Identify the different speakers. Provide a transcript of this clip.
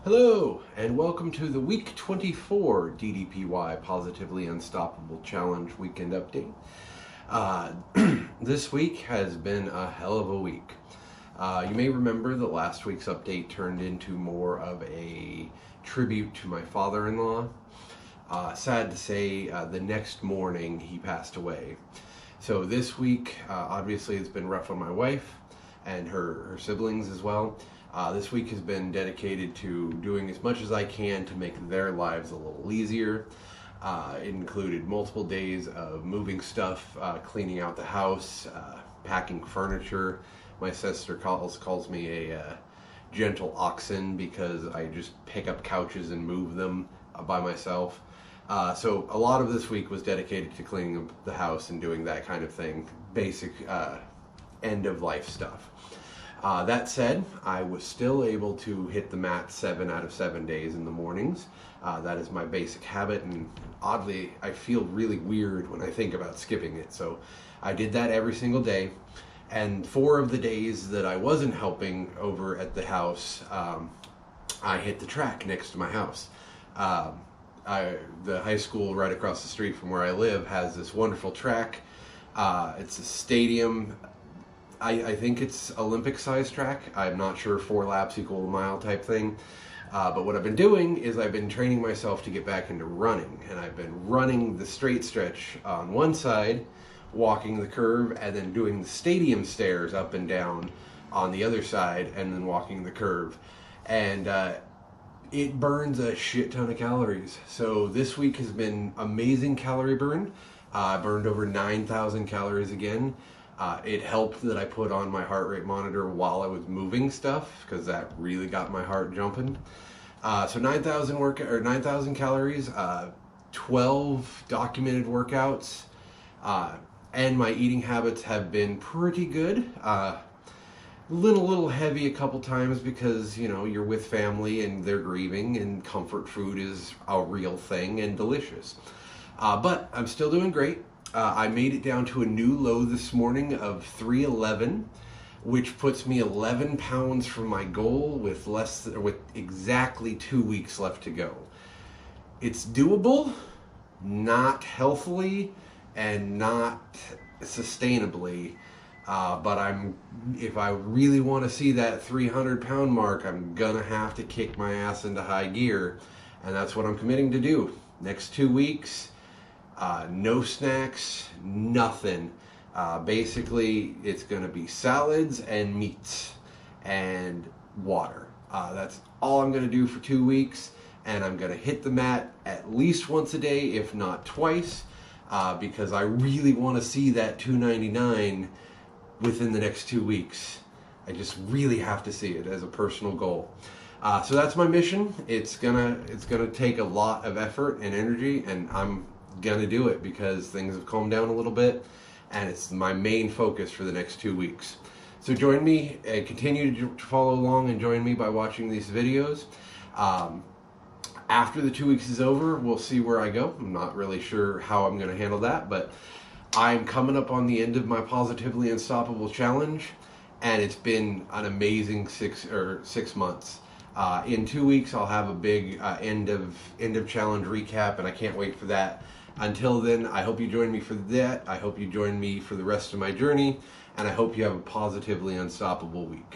Speaker 1: Hello, and welcome to the week 24 DDPY Positively Unstoppable Challenge Weekend Update. This week has been a hell of a week. You may remember that last week's update turned into more of a tribute to my father-in-law. Sad to say, the next morning he passed away. So this week, obviously it's been rough on my wife and her siblings as well. This week has been dedicated to doing as much as I can to make their lives a little easier. It included multiple days of moving stuff, cleaning out the house, packing furniture. My sister calls me a gentle oxen because I just pick up couches and move them by myself. So a lot of this week was dedicated to cleaning up the house and doing that kind of thing, basic end of life stuff. That said, I was still able to hit the mat 7 out of 7 days in the mornings. That is my basic habit, and oddly, I feel really weird when I think about skipping it. So I did that every single day, and 4 of the days that I wasn't helping over at the house, I hit the track next to my house. The high school right across the street from where I live has this wonderful track. It's a stadium. I think it's Olympic-sized track. I'm not sure, 4 laps equal a mile type thing. But what I've been doing is I've been training myself to get back into running. And I've been running the straight stretch on one side, walking the curve, and then doing the stadium stairs up and down on the other side, and then walking the curve. And it burns a shit ton of calories. So this week has been amazing calorie burn. I burned over 9,000 calories again. It helped that I put on my heart rate monitor while I was moving stuff, because that really got my heart jumping. So 9,000 calories, 12 documented workouts, and my eating habits have been pretty good. Little heavy a couple times because, you know, you're with family and they're grieving, and comfort food is a real thing and delicious. But I'm still doing great. I made it down to a new low this morning of 311, which puts me 11 pounds from my goal with exactly 2 weeks left to go. It's doable, not healthily and not sustainably, but if I really want to see that 300-pound mark, I'm gonna have to kick my ass into high gear, and that's what I'm committing to do. Next 2 weeks. No snacks, nothing. Basically, it's going to be salads and meats and water. That's all I'm going to do for 2 weeks, and I'm going to hit the mat at least once a day, if not twice, because I really want to see that 299 within the next 2 weeks. I just really have to see it as a personal goal. So that's my mission. It's gonna take a lot of effort and energy, and I'm gonna do it because things have calmed down a little bit, and it's my main focus for the next 2 weeks. So join me and continue to follow along and join me by watching these videos. After the 2 weeks is over, we'll see where I go. I'm not really sure how I'm gonna handle that, but I'm coming up on the end of my Positively Unstoppable challenge, and it's been an amazing 6 months. In 2 weeks, I'll have a big end of challenge recap, and I can't wait for that. Until then, I hope you join me for that. I hope you join me for the rest of my journey, and I hope you have a positively unstoppable week.